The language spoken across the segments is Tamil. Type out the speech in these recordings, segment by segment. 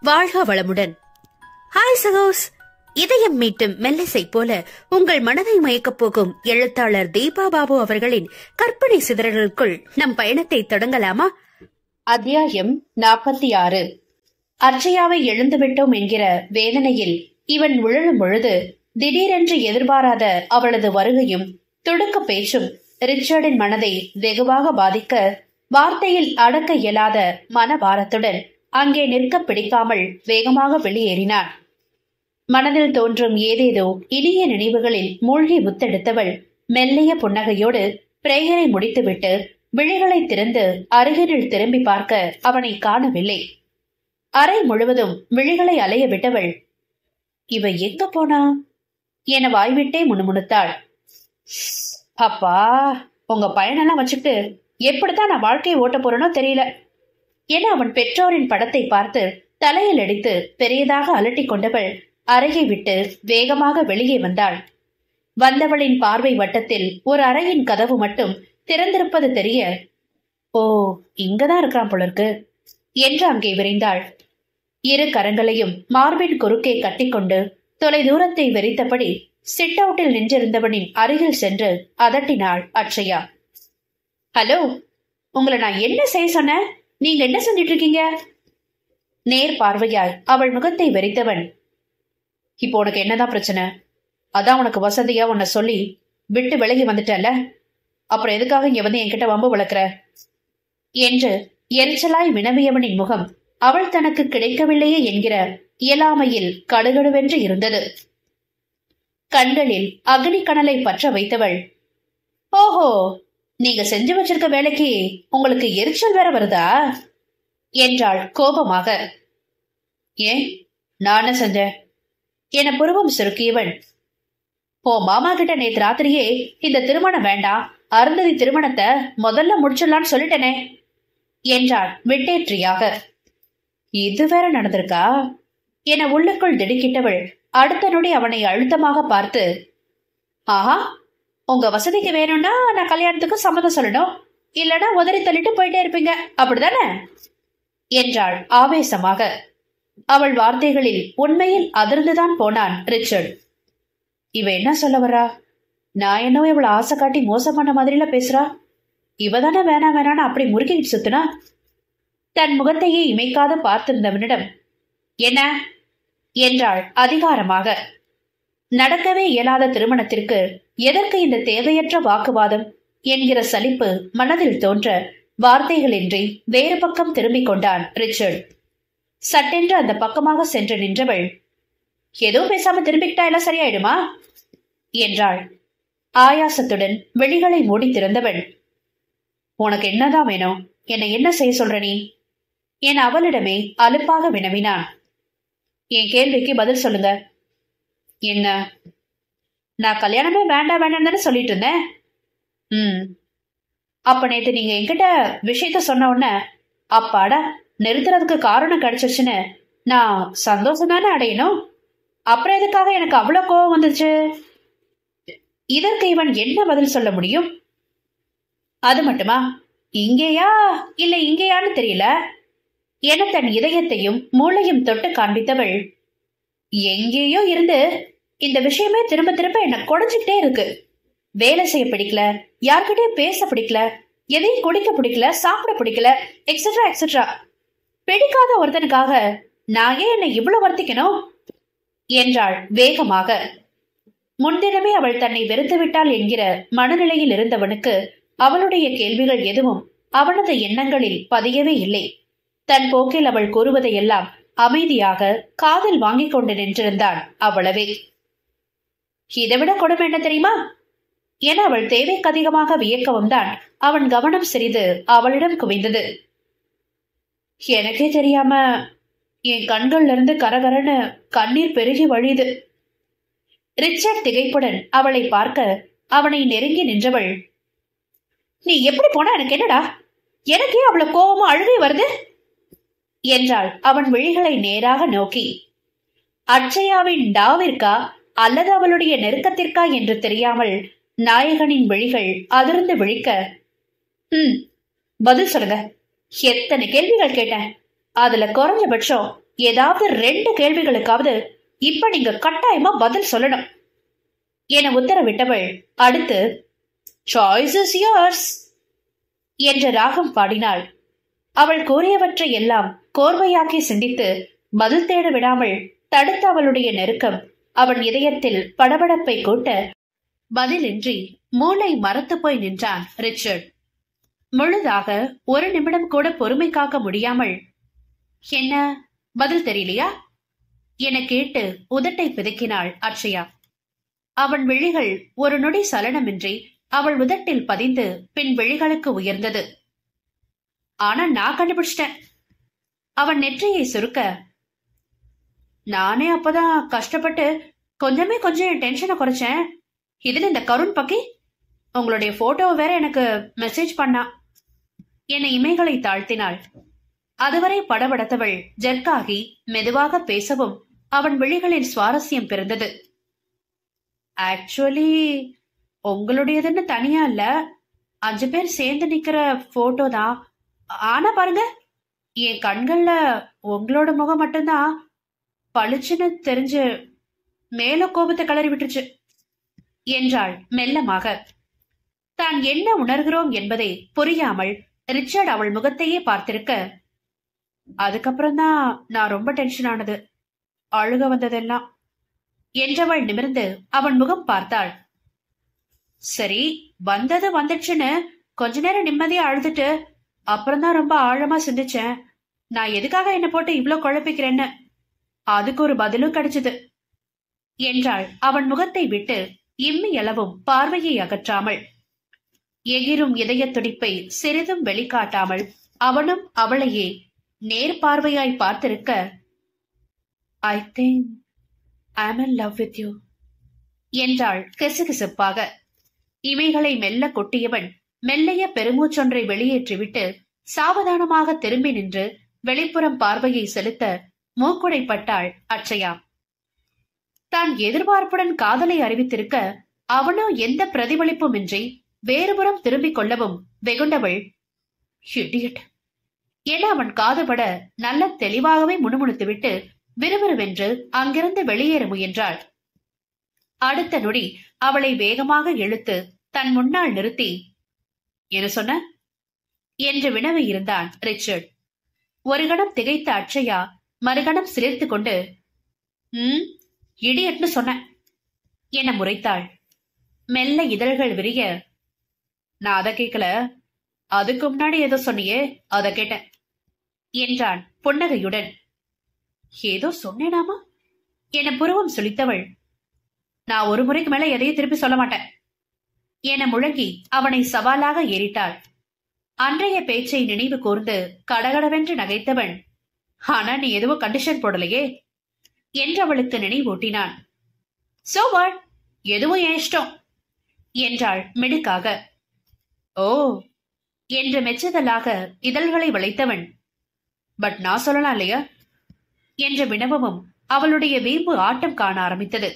வாழ்க வளமுடன். ஹாய் சகோஸ். இதயம் மீட்டும் மெல்லிசை போல உங்கள் மனதை மயக்கப் போகும் எழுத்தாளர் தீபா பாபு அவர்களின் கற்பனை சிதறல்களுக்குள் நம் பயணத்தை தொடங்கலாமா? அத்தியாயம் 46. அர்ச்சயாவை எழுந்துவிட்டோம் என்கிற வேதனையில் இவன் உழலும் பொழுது திடீரென்று எதிர்பாராத அவளது வருகையும் துடுக்க பேச்சும் ரிச்சர்டின் மனதை வெகுவாக பாதிக்க வார்த்தையில் அடக்க இயலாத மனபாரத்துடன் அங்கே நிற்க பிடிக்காமல் வேகமாக வெளியேறினான். மனதில் தோன்றும் ஏதேதோ இனிய நினைவுகளில் மூழ்கி முத்தெடுத்தவள் மெல்லிய புன்னகையோடு பிரேயரை முடித்துவிட்டு விழிகளை திறந்து அருகினில் திரும்பி பார்க்க அவனை காணவில்லை. அறை முழுவதும் விழிகளை அலைய விட்டவள் இவ எங்க போனா என வாய்விட்டே முணுமுணுத்தாள். அப்பா, உங்க பையனெல்லாம் வச்சுட்டு எப்படித்தான் நான் வாழ்க்கையை ஓட்ட போறேனோ தெரியல என அவன் பெற்றோரின் படத்தை பார்த்து தலையில் அடித்து பெரியதாக அலட்டி கொண்டவள் அறையை விட்டு வேகமாக வெளியே வந்தாள். வந்தவளின் பார்வை வட்டத்தில் ஒரு அறையின் கதவு மட்டும் திறந்திருப்பது தெரிய, ஓ, இங்கதான் இருக்கிறான் போலருக்கு என்று அங்கே விரைந்தாள். இரு கரங்களையும் மார்பின் குறுக்கே கட்டிக்கொண்டு தொலை தூரத்தை வெறித்தபடி சிட் அவுட்டில் நின்றிருந்தவனின் அருகில் சென்று அதட்டினாள் அட்சயா. ஹலோ, உங்களை நான் என்ன செய்ய சொன்னேன்? நீங்க என்ன செஞ்சிட்டு இருக்கீங்க? நேர் பார்வையாய் அவள் முகத்தை வெறித்தவன், இப்போ உனக்கு என்னதான் பிரச்சனை? அதான் உனக்கு வசதியா உன்னை சொல்லி விட்டு விலகி வந்துட்டல, அப்புறம் எதுக்காக இங்க வந்து என்கிட்ட வம்பு வளர்க்கிற என்று எரிச்சலாய் வினவியவனின் முகம் அவள் தனக்கு கிடைக்கவில்லையே என்கிற இயலாமையில் கடுகடுவென்று இருந்தது. கண்களில் அக்னி கனலை பற்ற வைத்தவள், ஓஹோ, நீங்க செஞ்சு வச்சிருக்க வேலைக்கு உங்களுக்கு எரிச்சல் வேற வருதா என்றாள் கோபமாக. ஏன், நான் என்ன செஞ்சேன் என புருவம் சுருக்கியவன், ஓ மாமா கிட்ட நேற்று ராத்திரியே இந்த திருமணம் வேண்டாம், அருந்ததி திருமணத்தை முதல்ல முடிச்சிடலான்னு சொல்லிட்டேனே என்றாள் விட்டேற்றியாக. இது வேற நடந்திருக்கா என உள்ளுக்குள் திடுக்கிட்டவள் அடுத்த நொடி அவனை அழுத்தமாக பார்த்து, ஆஹா, உங்க வசதிக்கு வேணும்னா நான் கல்யாணத்துக்கு சம்மதம் சொல்லணும், இல்லனா உதறி தள்ளிட்டு போயிட்டே இருப்பீங்க, அப்படிதானே என்றாள் ஆவேசமாக. அவள் வார்த்தைகளில் உண்மையில் அதிர்ந்துதான் போனான் ரிச்சர்ட். இவ என்ன சொல்ல வரா? நான் என்னவோ இவளை ஆசை காட்டி மோசம் பண்ண மாதிரில பேசுறா, இவதானே வேணாம் வேணான்னு அப்படி முறுக்கிட்டு சுத்துனா. தன் முகத்தையே இமைக்காத பார்த்திருந்தவனிடம் என்ன என்றாள் அதிகாரமாக. நடக்கவே இயலாத திருமணத்திற்கு எதற்கு இந்த தேவையற்ற வாக்குவாதம் என்கிற சலிப்பு மனதில் தோன்ற வார்த்தைகளின்றி வேறு பக்கம் திரும்பிக் கொண்டான் ரிச்சர்ட். சட்டென்று அந்த பக்கமாக சென்று நின்றவள், எதுவும் பேசாம திரும்பிக்கிட்டா எல்லாம் சரியாயிடுமா என்றாள் ஆயாசத்துடன் விழிகளை மூடி திறந்தவள். உனக்கு என்னதான் வேணும்? என்னை என்ன செய்ய சொல்ற நீ என அவளிடமே அலுப்பாக வினவினான். என் கேள்விக்கு பதில் சொல்லுங்க. என்ன? நான் கல்யாணமே வேண்டாம் வேண்டாம் தானே சொல்லிட்டு இருந்தேன். அப்ப நேத்து நீங்க என்கிட்ட விஷயத்த சொன்ன உடனே அப்பாடா நிறுத்துறதுக்கு காரணம் கிடைச்சிருச்சுன்னு நான் சந்தோஷம் தானே அடையணும். அப்புறம் எதுக்காக எனக்கு அவ்வளவு கோபம் வந்துச்சு? இதற்கு இவன் என்ன பதில் சொல்ல முடியும்? அது மட்டுமா, இங்கேயா இல்ல இங்கேயான்னு தெரியல என தன் இதயத்தையும் மூளையும் தொட்டு காண்பித்தவள், எங்கேயோ இருந்து இந்த விஷயமே திரும்ப திரும்ப என்ன குடைஞ்சுக்கிட்டே இருக்கு. வேலை செய்ய பிடிக்கல, யார்கிட்டயும் பேச பிடிக்கல, எதையும் குடிக்க பிடிக்கல, சாப்பிட பிடிக்கல, எக்ஸெட்ரா எக்ஸெட்ரா. பிடிக்காத ஒருத்தனுக்காக நான் ஏன் என்னை இவ்வளவு வருத்திக்கணும் என்றாள் வேகமாக. முன்தினமே அவள் தன்னை வெறுத்து விட்டாள் என்கிற மனநிலையில் இருந்தவனுக்கு அவளுடைய கேள்விகள் எதுவும் அவனது எண்ணங்களில் பதியவே இல்லை. தன் போக்கில் அவள் கூறுவதையெல்லாம் அமைதியாக காதில் வாங்கிக் கொண்டு நின்றிருந்தான். அவ்வளவே. இதைவிட கொடுமை என்ன தெரியுமா என அவள் தேவைக்கு அதிகமாக வியக்கவும் தான் அவன் கவனம் சிறிது அவளிடம் குவிந்தது. எனக்கே தெரியாம என் கண்கள்ல இருந்து கரகரன்னு கண்ணீர் பெருகி வழியுது. ரிச்சர்ட் திகைப்புடன் அவளை பார்க்க அவனை நெருங்கி நின்றவள், நீ எப்படி போனா எனக்கு என்னடா? எனக்கே அவ்வளவு கோபமும் அழுகை வருது என்றாள் அவன் விழிகளை நேராக நோக்கி. அட்சயாவின் டாவிற்கா அல்லது அவளுடைய நெருக்கத்திற்கா என்று தெரியாமல் நாயகனின் விழிகள் அதிர்ந்து விழிக்க, பதில் சொல்லுங்க, எத்தனை கேள்விகள் கேட்டேன், அதுல குறைஞ்சபட்சம் ஏதாவது 2 கேள்விகளுக்காவது இப்ப நீங்க கட்டாயமா பதில் சொல்லணும் என உத்தரவிட்டவள் அடுத்து சாய்ஸ் இஸ் யோர்ஸ் என்ற ராகம் பாடினாள். அவள் கூறியவற்றை எல்லாம் கோர்வையாக்கி சிந்தித்து பதில் தேட விடாமல் தடுத்த அவளுடைய நெருக்கம் அவன் இதயத்தில் படபடப்பை கூட்ட பதிலின்றி மூளை மரத்து போய் நின்றான் ரிச்சர்ட். முழுதாக 1 நிமிடம் கூட பொறுமை காக்க முடியாமல், என்ன பதில் தெரியலையா என கேட்டு உதட்டை பிதுக்கினாள் அட்சயா. அவன் விழிகள் ஒரு நொடி சலனமின்றி அவள் உதட்டில் பதிந்து பின் விழிகளுக்கு உயர்ந்தது. ஆனா நான் கண்டுபிடிச்சிட்டேன். அவன் நெற்றியை சுருக்க, நானே அப்பதான் கஷ்டப்பட்டு கொஞ்சம் டென்ஷனை குறைச்சேன். இதுல இந்த கருண் பக்கி உங்களுடைய போட்டோவை வேற எனக்கு மெசேஜ் பண்ணா என இமைகளை தாழ்த்தினாள். அதுவரை படபடத்தவள் ஜர்க்காகி மெதுவாக பேசவும் அவன் விழிகளில் சுவாரஸ்யம் பிறந்தது. ஆக்சுவலி உங்களுடையதுன்னு தனியா இல்ல, 5 பேர் சேர்ந்து நிக்கிற போட்டோ தான். ஆனா பாருங்க, என் கண்கள்ல உங்களோட முகம் மட்டும்தான் பளிச்சுன்னு தெரிஞ்சு மேல கோபத்தை கிளறி விட்டுருச்சு என்றாள் மெல்லமாக. தான் என்ன உணர்கிறோம் என்பதை புரியாமல் ரிச்சர்ட் அவள் முகத்தையே பார்த்திருக்க, அதுக்கப்புறம் தான் நான் ரொம்ப டென்ஷன் ஆனது, அழுக வந்ததெல்லாம் என்றவள் நிமிர்ந்து அவன் முகம் பார்த்தாள். சரி, வந்தது வந்துச்சுன்னு கொஞ்ச நேரம் நிம்மதியா அழுதுட்டு அப்புறம்தான் ரொம்ப ஆழமா சிந்திச்சேன், நான் எதுக்காக என்ன போட்டு இவ்வளவு குழப்பிக்கிறேன்னு. அதுக்கு ஒரு பதிலும் கிடைச்சது என்றாள் அவன் முகத்தை விட்டு இம்மி அளவும் பார்வையை அகற்றாமல். எகிரும் இதய துடிப்பை சிறிதும் வெளிக்காட்டாமல் அவனும் அவளையே நேர்பார்வையாய் பார்த்திருக்க, I think I am in love with you என்றாள் கிசுகிசுப்பாக. இவைகளை மெல்ல கொட்டியவன் மெல்லைய பெருமூச்சொன்றை வெளியேற்றிவிட்டு சாவதானமாக திரும்பி நின்று வெளிப்புறம் பார்வையை செலுத்த மூக்குடைப்பட்டாள் அட்சயா. தான் எதிர்பார்ப்புடன் காதலை அறிவித்திருக்க அவனோ எந்த பிரதிபலிப்புமின்றி வேறுபுறம் திரும்பிக் கொள்ளவும் வெகுண்டவள், இடியட் என அவன் காதுபட நல்ல தெளிவாகவே முணுமுணுத்துவிட்டு விறுவிறுவென்று அங்கிருந்து வெளியேற முயன்றாள். அடுத்த நொடி அவளை வேகமாக இழுத்து தன் முன்னால் நிறுத்தி, என்ன சொன்ன என்று வினவி இருந்தான் ரிச்சர்ட். ஒரு கணம் திகைத்த அட்சயா மறுகணம் சிலிர்த்து கொண்டு, இடியட்னு சொன்ன என முறைத்தாள். மெல்ல இதழ்கள் விரிய, நான் அதை கேட்கல, அதுக்கு முன்னாடி ஏதோ சொன்னியே அதை கேட்டேன் என்றான் புன்னகையுடன். ஏதோ சொன்னேனாமா என புருவம் சுளித்தவள், நான் ஒரு முறைக்கு மேல எதையும் திருப்பி சொல்ல மாட்டேன் என முழங்கி அவனை சவாலாக ஏறிட்டாள். அன்றைய பேச்சை நினைவு கூர்ந்து கடகடவென்று நகைத்தவன், ஆனா நீ எதுவும் கண்டிஷன் போடலையே என்றவளுக்கு நினைவூட்டினான். சோ வாட், எதுவும் என் இஷ்டம் என்றாள் மிடுக்காக. ஓ என்று மெச்சுதலாக இதழ்களை வளைத்தவன், பட் நான் சொல்லலாம் இல்லையா என்ற வினவமும் அவளுடைய வீம்பு ஆட்டம் காண ஆரம்பித்தது.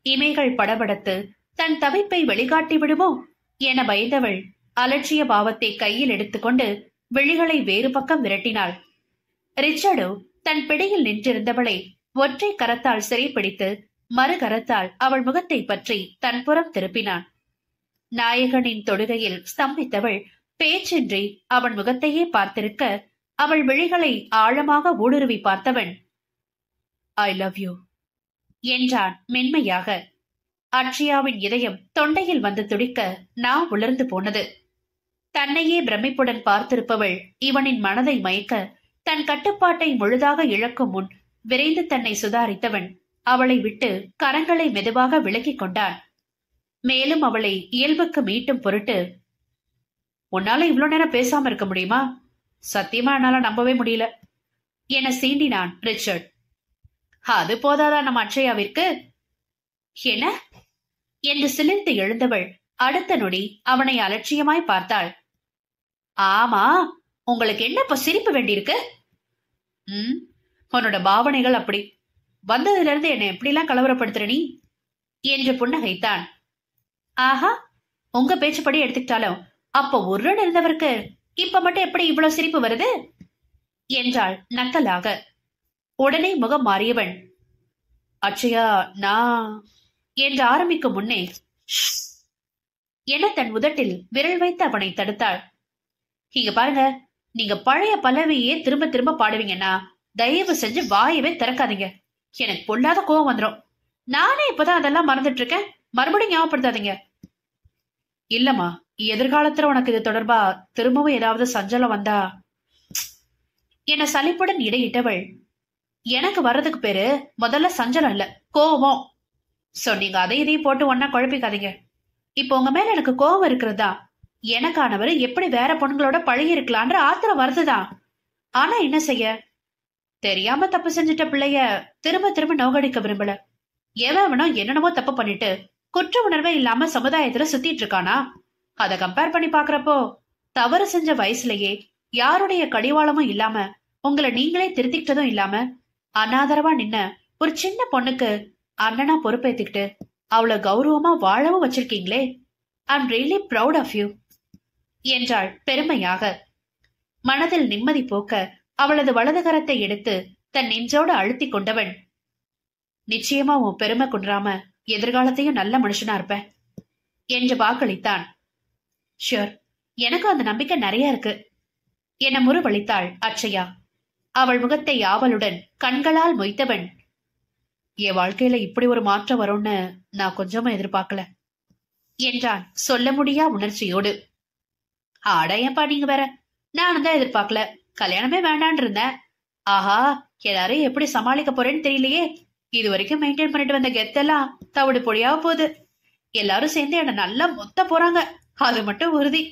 இமைகள் படபடத்து தன் தவிப்பை வெளிக்காட்டி விடுமோ என பயந்தவள் அலட்சிய பாவத்தை கையில் எடுத்துக்கொண்டு விழிகளை வேறு பக்கம் விரட்டினாள். ரிச்சர்டோ தன் பிடியில் நின்றிருந்தவளை ஒற்றை கரத்தால் சிறைப்பிடித்து மறு கரத்தால் அவள் முகத்தை பற்றி தன் புறம் திருப்பினான். நாயகனின் தொடுகையில் ஸ்தம்பித்தவள் பேச்சின்றி அவன் முகத்தையே பார்த்திருக்க அவள் விழிகளை ஆழமாக ஊடுருவி பார்த்தவன், ஐ லவ் யூ என்றான் மென்மையாக. அட்சயாவின் இதயம் தொண்டையில் வந்து துடிக்க நான் உலர்ந்து போனது. தன்னையே பிரமிப்புடன் பார்த்திருப்பவள் இவனின் மனதை மயக்க தன் கட்டுப்பாட்டை முழுதாக இழக்கும் முன் விரைந்து தன்னை சுதாரித்தவன் அவளை விட்டு கரங்களை மெதுவாக விலக்கிக் கொண்டான். மேலும் அவளை இயல்புக்கு மீட்டும் பொருட்டு, உன்னால இவ்வளவு நேரம் பேசாம இருக்க முடியுமா? சத்தியமா என்னால நம்பவே முடியல என சீண்டினான் ரிச்சர்ட். அது போதாதா நம்ம அட்சயாவிற்கு என்ன என்று சிலிர்த்து எழுந்தவள் அடுத்த நொடி அவனை அலட்சியமாய் பார்த்தாள். ஆமா, உங்களுக்கு என்ன இப்ப சிரிப்பு வேண்டியிருக்கு? உன்னோட பாவனைகள் அப்படி, வந்ததுல இருந்து என்னை எப்படிலாம் கலவரப்படுத்துற நீ என்று புன்னகைத்தான். ஆஹா, உங்க பேச்சுப்படி எடுத்துக்கிட்டாலும் அப்ப உருன்னு இருந்தவருக்கு இப்ப மட்டும் எப்படி இவ்வளவு சிரிப்பு வருது என்றாள் நக்கலாக. உடனே முகம் மாறியவன், அச்சயா, நான் என்று ஆரம்பிக்கும் முன்னே என தன் உதட்டில் விரல் வைத்து அவனை தடுத்தாள். இங்க பாருங்க, நீங்க பழைய பல்லவியே திரும்ப திரும்ப பாடுவீங்கன்னா தயவு செஞ்சு வாயவே திறக்காதீங்க. எனக்கு பொல்லாத கோவம் வந்துடும். நானே இப்பதான் அதெல்லாம் மறந்துட்டு இருக்கேன். மறுபடியும் ஞாபகப்படுத்தாதீங்க. இல்லம்மா, எதிர்காலத்துல உனக்கு இது தொடர்பா திரும்பவும் ஏதாவது சஞ்சலம் வந்தா என சலிப்புடன் இடையிட்டவள், எனக்கு வர்றதுக்கு பேரு முதல்ல சஞ்சலம் இல்ல, கோபம். சொன்னீங்க. அதை இதையும் போட்டு ஒன்னா குழப்பிக்காதீங்க. இப்ப உங்க மேல எனக்கு கோபம் இருக்கிறதா, எனக்கானவர் எப்படி வேற பொண்ணுங்களோட பழகி இருக்கலான்ற ஆத்திரம் வருதுதான். ஆனா என்ன செய்ய, தெரியாம தப்பு செஞ்சிட்ட பிள்ளைய திரும்ப திரும்ப நோகடிக்க விரும்பல. எவனோ என்னென்னமோ தப்பு பண்ணிட்டு குற்ற உணர்வே இல்லாம சமுதாயத்துல சுத்திட்டு இருக்கானா? அத கம்பேர் பண்ணி பாக்குறப்போ தவறு செஞ்ச வயசுலயே யாருடைய கடிவாளமும் இல்லாம உங்களை நீங்களே திருத்திக்கிட்டதும் இல்லாம அனாதரவா நின்ன ஒரு சின்ன பொண்ணுக்கு அண்ணனா பொறுப்பேத்துக்கிட்டு அவளை கௌரவமா வாழவும் வச்சிருக்கீங்களே. I'm really proud of you என்றாள் பெருமையாக. மனதில் நிம்மதி போக்க அவளது வலது கரத்தை எடுத்து தன் நெஞ்சோடு அழுத்தி கொண்டவன், நிச்சயமா உன் பெருமை குன்றாம எதிர்காலத்தையும் நல்ல மனுஷனா இருப்ப என்று வாக்களித்தான். ஷியோர், எனக்கு அந்த நம்பிக்கை நிறைய இருக்கு என முறுவளித்தாள் அச்சயா. அவள் முகத்தை ஆவலுடன் கண்களால் மொய்த்தவன், என் வாழ்க்கையில இப்படி ஒரு மாற்றம் வரும்னு நான் கொஞ்சமா எதிர்பார்க்கல என்றான் சொல்ல முடியா உணர்ச்சியோடு. ஆடையப்பா, நீங்க வேற, நானும் தான் எதிர்பார்க்கல. கல்யாணமே வேண்டான் இருந்தேன். ஆஹா, எல்லாரையும் எப்படி சமாளிக்க போறேன்னு தெரியலையே. இது வரைக்கும் மெயின்டைன் பண்ணிட்டு வந்த கெத்தெல்லாம் தவிடு பொடியாக போகுது. எல்லாரும் சேர்ந்து என்ன நல்லா மொத்த போறாங்க, அது மட்டும் உறுதி.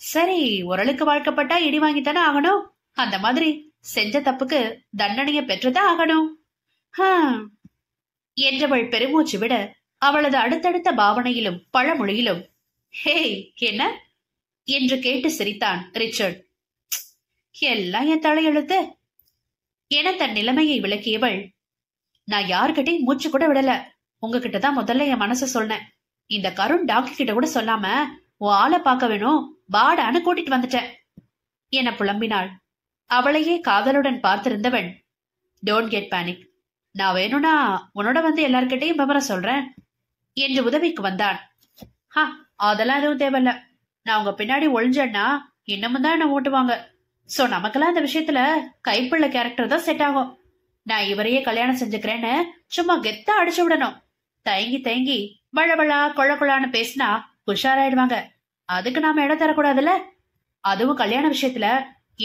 சரி, உரலுக்கு வாழ்க்கப்பட்டா இடி வாங்கித்தானே ஆகணும். அந்த மாதிரி செஞ்ச தப்புக்கு தண்டனைய பெற்றுதான் ஆகணும் என்றவள் பெருமூச்சு விட அவளது அடுத்தடுத்த பாவனையிலும் பழமொழியிலும், ஹே என்ன என்று கேட்டு சிரித்தான் ரிச்சர்ட். எல்லாம் என் தலையெழுத்து என தன் நிலைமையை விளக்கியவள், நான் யாருக்கிட்டையும் மூச்சு கூட விடல. உங்ககிட்டதான் முதல்ல என் மனச சொன்னேன். இந்த கருண் டாக்டர் கிட்ட கூட சொல்லாம உன் ஆளை பார்க்க வேணும் பாடான்னு கூட்டிட்டு வந்துட்டேன் என புலம்பினாள். அவளையே காதலுடன் பார்த்திருந்தவன், டோன்ட் கெட் பேனிக், நான் வேணும்னா உன்னோட வந்து எல்லார்கிட்டையும் விவரம் சொல்றேன் என்று உதவிக்கு வந்தான். அதெல்லாம் எதுவும் தேவையில்ல. நான் உங்க பின்னாடி ஒளிஞ்சேன்னா இன்னமும் தான் என்ன ஓட்டுவாங்க. சோ நமக்கெல்லாம் இந்த விஷயத்துல கைப்பிள்ள கேரக்டர் தான் செட் ஆகும். நான் இவரையே கல்யாணம் செஞ்சுக்கிறேன்னு சும்மா கெத்தா அடிச்சு விடணும். தயங்கி தயங்கி வளவளா கொழக்குழான்னு பேசினா உஷாராயிடுவாங்க. அதுக்கு நாம இடம் தரக்கூடாதுல்ல. அதுவும் கல்யாண விஷயத்துல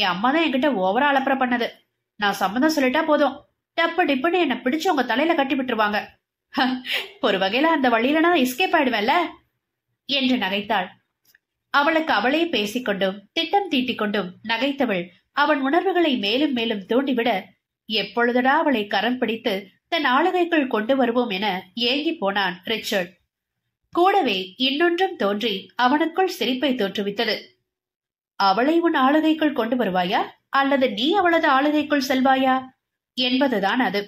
என் அம்மா தான் என்கிட்ட ஓவரா அலப்பற பண்ணது. நான் சம்மதம் சொல்லிட்டா போதும், டப்பு டிப்புன்னு என்ன பிடிச்சு உங்க தலையில கட்டி விட்டுருவாங்க. ஒரு வகையில அந்த வழியில நான் எஸ்கேப் ஆயிடுவேன்ல என்று நகைத்தாள். அவளுக்கு அவளே பேசிக்கொண்டும் திட்டம் தீட்டிக் கொண்டும் நகைத்தவள் அவன் உணர்வுகளை மேலும் மேலும் தூண்டிவிட, எப்பொழுதடா அவளை கரம் பிடித்து தன் ஆளுகைக்குள் கொண்டு வருவோம் என ஏங்கி போனான் ரிச்சர்ட். கூடவே இன்னொன்றும் தோன்றி அவனுக்குள் சிரிப்பை தோற்றுவித்தது. அவளை உன் ஆளுகைக்குள் கொண்டு வருவாயா அல்லது நீ அவளது ஆளுகைக்குள் செல்வாயா என்பதுதான் அது.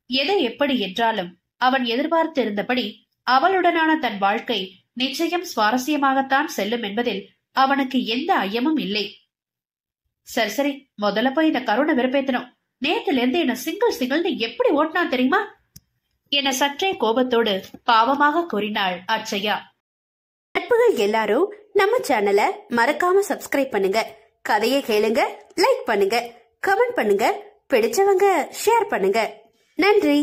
எது எப்படி என்றாலும் அவன் எதிர்பார்த்து இருந்தபடி அவளுடனான தன் வாழ்க்கை நிச்சயம் சுவாரஸ்யமாகத்தான் செல்லும் என்பதில் அவனுக்கு எந்த ஐயமும் இல்லை. சரி சரி, முதல்ல போய் இந்த கருணை வெறுப்பேத்தணும். நேத்துல இருந்து என்ன சிங்கிள் சிங்கிள்னு எப்படி ஓட்டினா தெரியுமா என சற்றே கோபத்தோடு பாவமாக கூறினாள் அச்சயா. நட்புகள் எல்லாரும் நம்ம சேனலை மறக்காம சப்ஸ்கிரைப் பண்ணுங்க. கதையை கேளுங்க, லைக் பண்ணுங்க, கமெண்ட் பண்ணுங்க, பிடிச்சவங்க ஷேர் பண்ணுங்க. நன்றி.